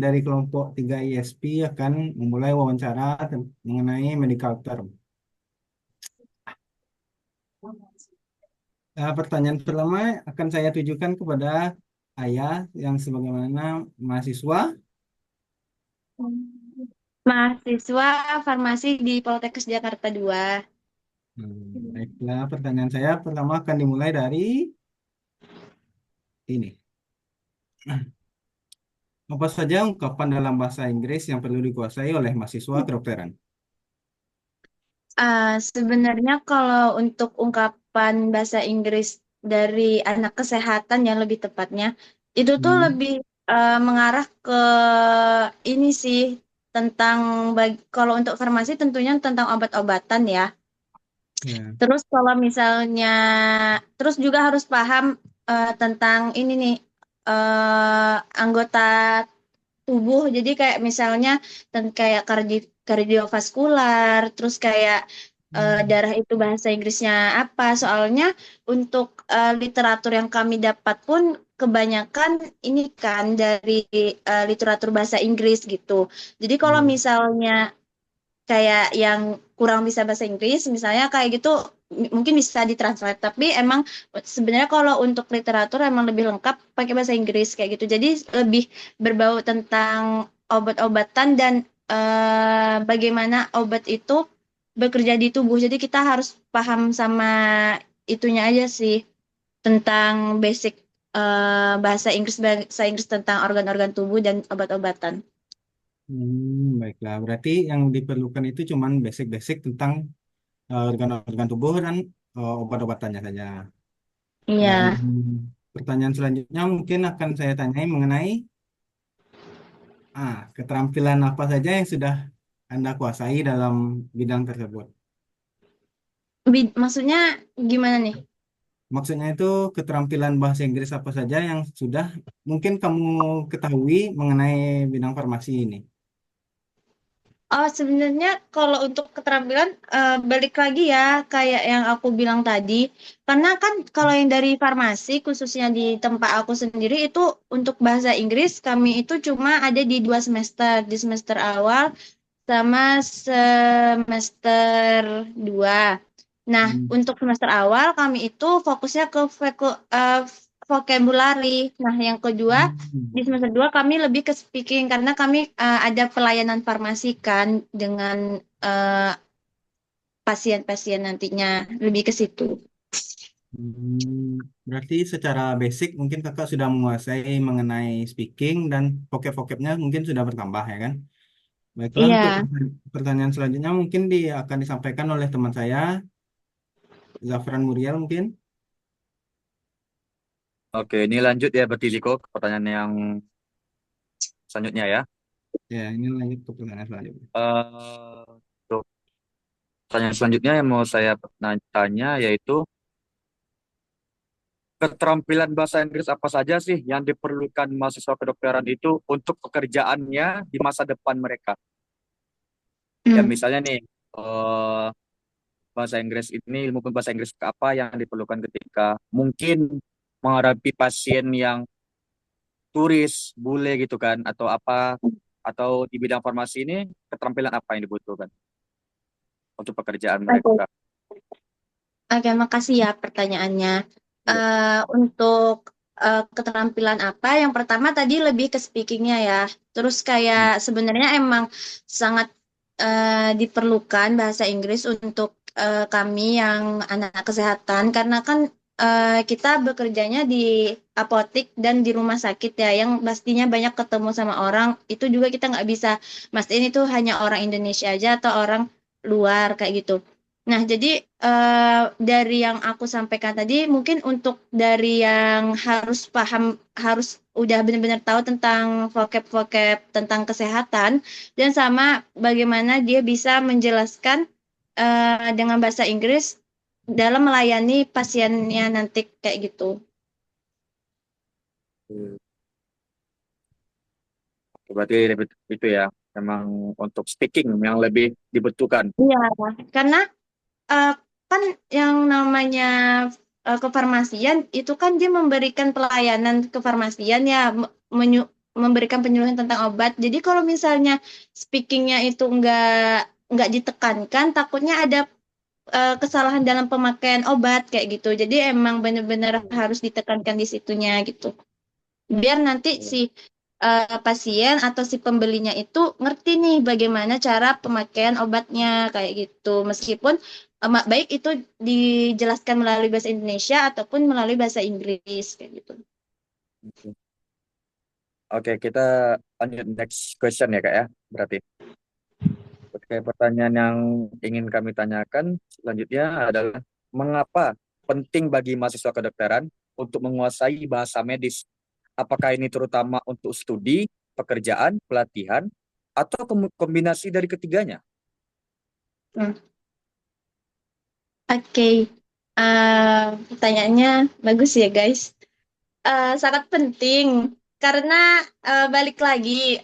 dari kelompok 3 ISP akan memulai wawancara mengenai medical term. Pertanyaan pertama akan saya tujukan kepada Ayah yang sebagaimana mahasiswa. Mahasiswa farmasi di Poltekkes Jakarta 2. Baiklah, pertanyaan saya pertama akan dimulai dari ini. Apa saja ungkapan dalam bahasa Inggris yang perlu dikuasai oleh mahasiswa kedokteran? Sebenarnya kalau untuk ungkapan bahasa Inggris dari anak kesehatan yang lebih tepatnya, itu tuh Hmm, lebih mengarah ke ini sih tentang kalau untuk farmasi tentunya tentang obat-obatan ya. ya. Terus kalau misalnya, terus juga harus paham tentang ini nih anggota tubuh. Jadi kayak misalnya kayak kardiovaskular, terus kayak Hmm, darah itu bahasa Inggrisnya apa. Soalnya untuk literatur yang kami dapat pun kebanyakan ini kan dari literatur bahasa Inggris gitu. Jadi kalau ya. misalnya kayak yang kurang bisa bahasa Inggris, misalnya kayak gitu mungkin bisa ditranslate. Tapi emang sebenarnya kalau untuk literatur emang lebih lengkap pakai bahasa Inggris kayak gitu. Jadi lebih berbau tentang obat-obatan dan bagaimana obat itu bekerja di tubuh. Jadi kita harus paham sama itunya aja sih tentang basic bahasa Inggris tentang organ-organ tubuh dan obat-obatan. Baiklah, berarti yang diperlukan itu cuman basic-basic tentang organ-organ tubuh dan obat-obatannya saja. Dan Iya. pertanyaan selanjutnya mungkin akan saya tanyai mengenai keterampilan apa saja yang sudah Anda kuasai dalam bidang tersebut. Maksudnya gimana nih? Maksudnya itu keterampilan bahasa Inggris apa saja yang sudah mungkin kamu ketahui mengenai bidang farmasi ini. Oh, sebenarnya kalau untuk keterampilan balik lagi ya kayak yang aku bilang tadi, karena kan kalau yang dari farmasi khususnya di tempat aku sendiri itu untuk bahasa Inggris kami itu cuma ada di 2 semester, di semester awal sama semester 2. Nah, Hmm. untuk semester awal kami itu fokusnya ke vocabulary. Nah, yang kedua di Hmm. semester 2 kami lebih ke speaking karena kami ada pelayanan farmasi kan dengan eh, pasien-pasien nantinya lebih ke situ. Berarti secara basic mungkin kakak sudah menguasai mengenai speaking dan vocab-vocabnya mungkin sudah bertambah ya kan? Baiklah untuk Iya. pertanyaan selanjutnya mungkin akan disampaikan oleh teman saya, Zafran Muriel mungkin. Oke, ini lanjut ya berarti Liko ke pertanyaan yang selanjutnya ya. Ya, ini lanjut ke pertanyaan selanjutnya. Untuk pertanyaan selanjutnya yang mau saya tanya yaitu keterampilan bahasa Inggris apa saja sih yang diperlukan mahasiswa kedokteran itu untuk pekerjaannya di masa depan mereka? Ya Hmm. misalnya nih, eh, bahasa Inggris ini, ilmu bahasa Inggris apa yang diperlukan ketika mungkin menghadapi pasien yang turis, bule gitu kan, atau apa, atau di bidang farmasi ini keterampilan apa yang dibutuhkan untuk pekerjaan Oke, mereka? oke, makasih ya pertanyaannya. Iya. Untuk keterampilan apa? Yang pertama tadi lebih ke speakingnya ya. Terus kayak sebenarnya emang sangat diperlukan bahasa Inggris untuk kami yang anak kesehatan karena kan kita bekerjanya di apotik dan di rumah sakit ya, yang pastinya banyak ketemu sama orang. Itu juga kita nggak bisa mastiin itu hanya orang Indonesia aja atau orang luar kayak gitu. Nah, jadi dari yang aku sampaikan tadi, mungkin untuk dari yang harus paham, harus udah benar-benar tahu tentang vocab-vocab tentang kesehatan, dan sama bagaimana dia bisa menjelaskan dengan bahasa Inggris dalam melayani pasiennya nanti kayak gitu. Hmm. Berarti itu ya, memang untuk speaking yang lebih dibutuhkan. Iya, karena eh, kan yang namanya kefarmasian itu kan dia memberikan pelayanan kefarmasian ya memberikan penyuluhan tentang obat. Jadi kalau misalnya speakingnya itu nggak ditekankan, takutnya ada kesalahan dalam pemakaian obat kayak gitu. Jadi emang benar-benar harus ditekankan di situnya gitu. Biar nanti si pasien atau si pembelinya itu ngerti nih bagaimana cara pemakaian obatnya kayak gitu. Meskipun baik itu dijelaskan melalui bahasa Indonesia ataupun melalui bahasa Inggris kayak gitu. Oke, kita lanjut next question ya Kak ya. Berarti. Oke, pertanyaan yang ingin kami tanyakan selanjutnya adalah mengapa penting bagi mahasiswa kedokteran untuk menguasai bahasa medis? Apakah ini terutama untuk studi, pekerjaan, pelatihan, atau kombinasi dari ketiganya? Hmm. Oke, pertanyaannya bagus ya guys. Sangat penting karena balik lagi,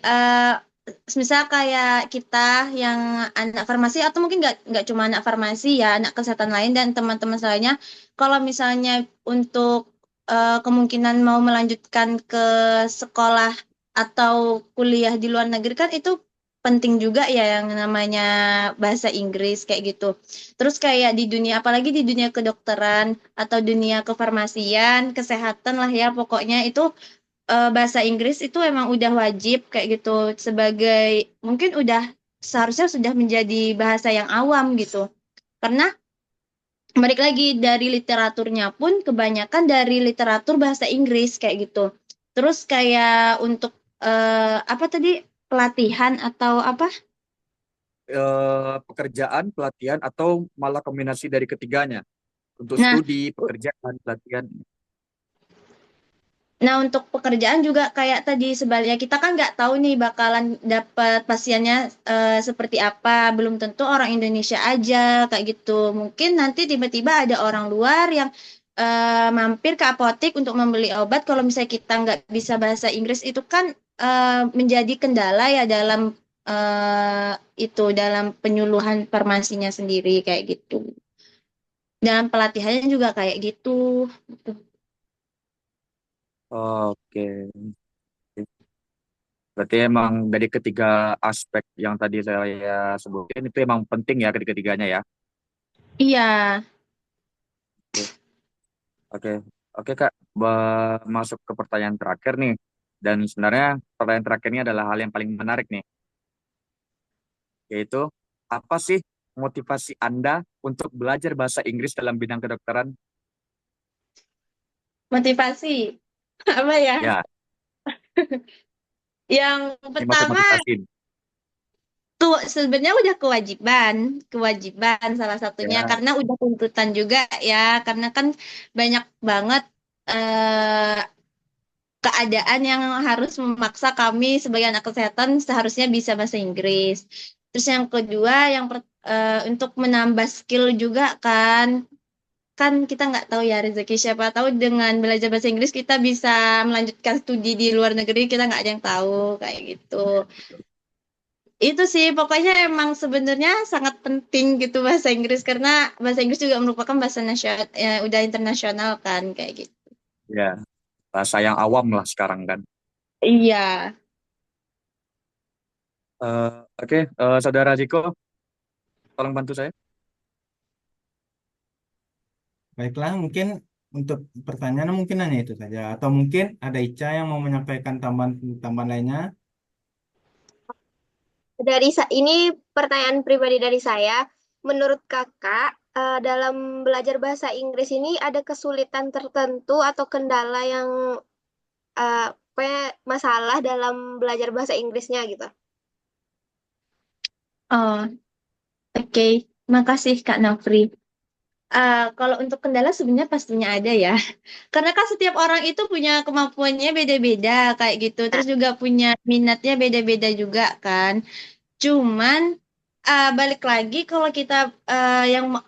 misal kayak kita yang anak farmasi atau mungkin nggak cuma anak farmasi ya, anak kesehatan lain dan teman-teman lainnya, kalau misalnya untuk kemungkinan mau melanjutkan ke sekolah atau kuliah di luar negeri kan itu penting juga ya yang namanya bahasa Inggris kayak gitu. Terus kayak di dunia, apalagi di dunia kedokteran atau dunia kefarmasian, kesehatan lah ya, pokoknya itu bahasa Inggris itu emang udah wajib kayak gitu sebagai mungkin udah seharusnya sudah menjadi bahasa yang awam gitu. Karena balik lagi dari literaturnya pun kebanyakan dari literatur bahasa Inggris kayak gitu. Terus kayak untuk apa tadi pelatihan atau apa? Pekerjaan, pelatihan, atau malah kombinasi dari ketiganya? Untuk Nah, studi, pekerjaan, pelatihan. Nah, untuk pekerjaan juga kayak tadi sebaliknya kita kan nggak tahu nih bakalan dapat pasiennya seperti apa. Belum tentu orang Indonesia aja kayak gitu. Mungkin nanti tiba-tiba ada orang luar yang mampir ke apotek untuk membeli obat. Kalau misalnya kita nggak bisa bahasa Inggris itu kan menjadi kendala ya dalam dalam penyuluhan farmasinya sendiri kayak gitu. Dalam pelatihannya juga kayak gitu. Oke. Berarti emang dari ketiga aspek yang tadi saya sebutin itu emang penting ya ketiga-tiganya ya. Iya. Oke, oke, oke Kak. Masuk ke pertanyaan terakhir nih. Dan sebenarnya pertanyaan terakhir ini adalah hal yang paling menarik nih, yaitu apa sih motivasi Anda untuk belajar bahasa Inggris dalam bidang kedokteran? Motivasi apa ya? Ya, Yang ini masuk pertama motivasi. tuh sebenarnya udah kewajiban salah satunya Ya, karena udah tuntutan juga ya, karena kan banyak banget eh, keadaan yang harus memaksa kami sebagai anak kesehatan seharusnya bisa bahasa Inggris. Terus yang kedua, untuk menambah skill juga kan kita nggak tahu ya rezeki, siapa tahu dengan belajar bahasa Inggris kita bisa melanjutkan studi di luar negeri, kita nggak ada yang tahu kayak gitu. Itu sih pokoknya emang sebenarnya sangat penting gitu bahasa Inggris karena bahasa Inggris juga merupakan bahasa nasional ya, udah internasional kan kayak gitu. ya, bahasa yang awam lah sekarang kan. Iya. Eh, oke, Saudara Jiko, tolong bantu saya. Baiklah, mungkin untuk pertanyaan mungkin hanya itu saja. Atau mungkin ada Ica yang mau menyampaikan tambahan lainnya. Ini pertanyaan pribadi dari saya. Menurut kakak, dalam belajar bahasa Inggris ini ada kesulitan tertentu atau kendala yang masalah dalam belajar bahasa Inggrisnya gitu? Oh, oke. Makasih Kak Nafri. Kalau untuk kendala sebenarnya pastinya ada ya. Karena kan setiap orang itu punya kemampuannya beda-beda kayak gitu. Terus juga punya minatnya beda-beda juga kan. Cuman balik lagi kalau kita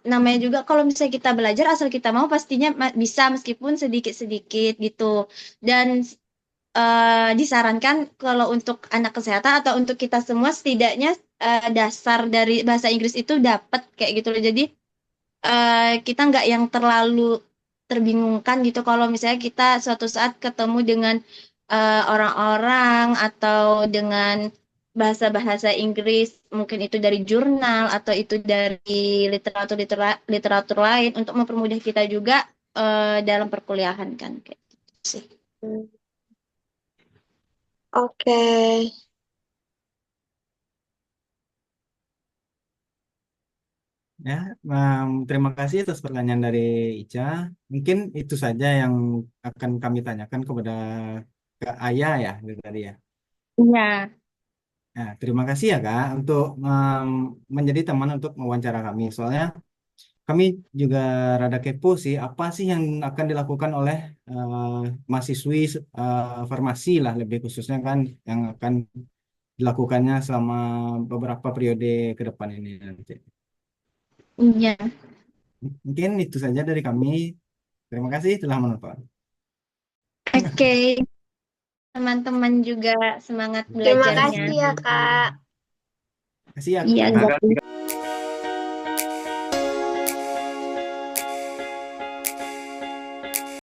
namanya juga kalau misalnya kita belajar asal kita mau pastinya bisa meskipun sedikit-sedikit gitu. Dan disarankan kalau untuk anak kesehatan atau untuk kita semua setidaknya dasar dari bahasa Inggris itu dapat kayak gitu loh. Jadi kita nggak yang terlalu terbingungkan gitu kalau misalnya kita suatu saat ketemu dengan orang-orang atau dengan bahasa-bahasa Inggris, mungkin itu dari jurnal atau itu dari literatur lain untuk mempermudah kita juga dalam perkuliahan kan kayak gitu sih. Hmm, Oke. Ya, terima kasih atas pertanyaan dari Ica. Mungkin itu saja yang akan kami tanyakan kepada Kak Ayah ya dari tadi ya. Iya. Nah, terima kasih ya Kak untuk menjadi teman untuk mewawancara kami. Soalnya kami juga rada kepo sih apa sih yang akan dilakukan oleh mahasiswi farmasi lah lebih khususnya kan yang akan dilakukannya selama beberapa periode ke depan ini nanti. Iya. Mungkin itu saja dari kami. Terima kasih telah menonton. Oke, teman-teman juga semangat Terima belajarnya. kasih ya, Kak. Terima kasih ya Iya, Kak. Nah, Zaki.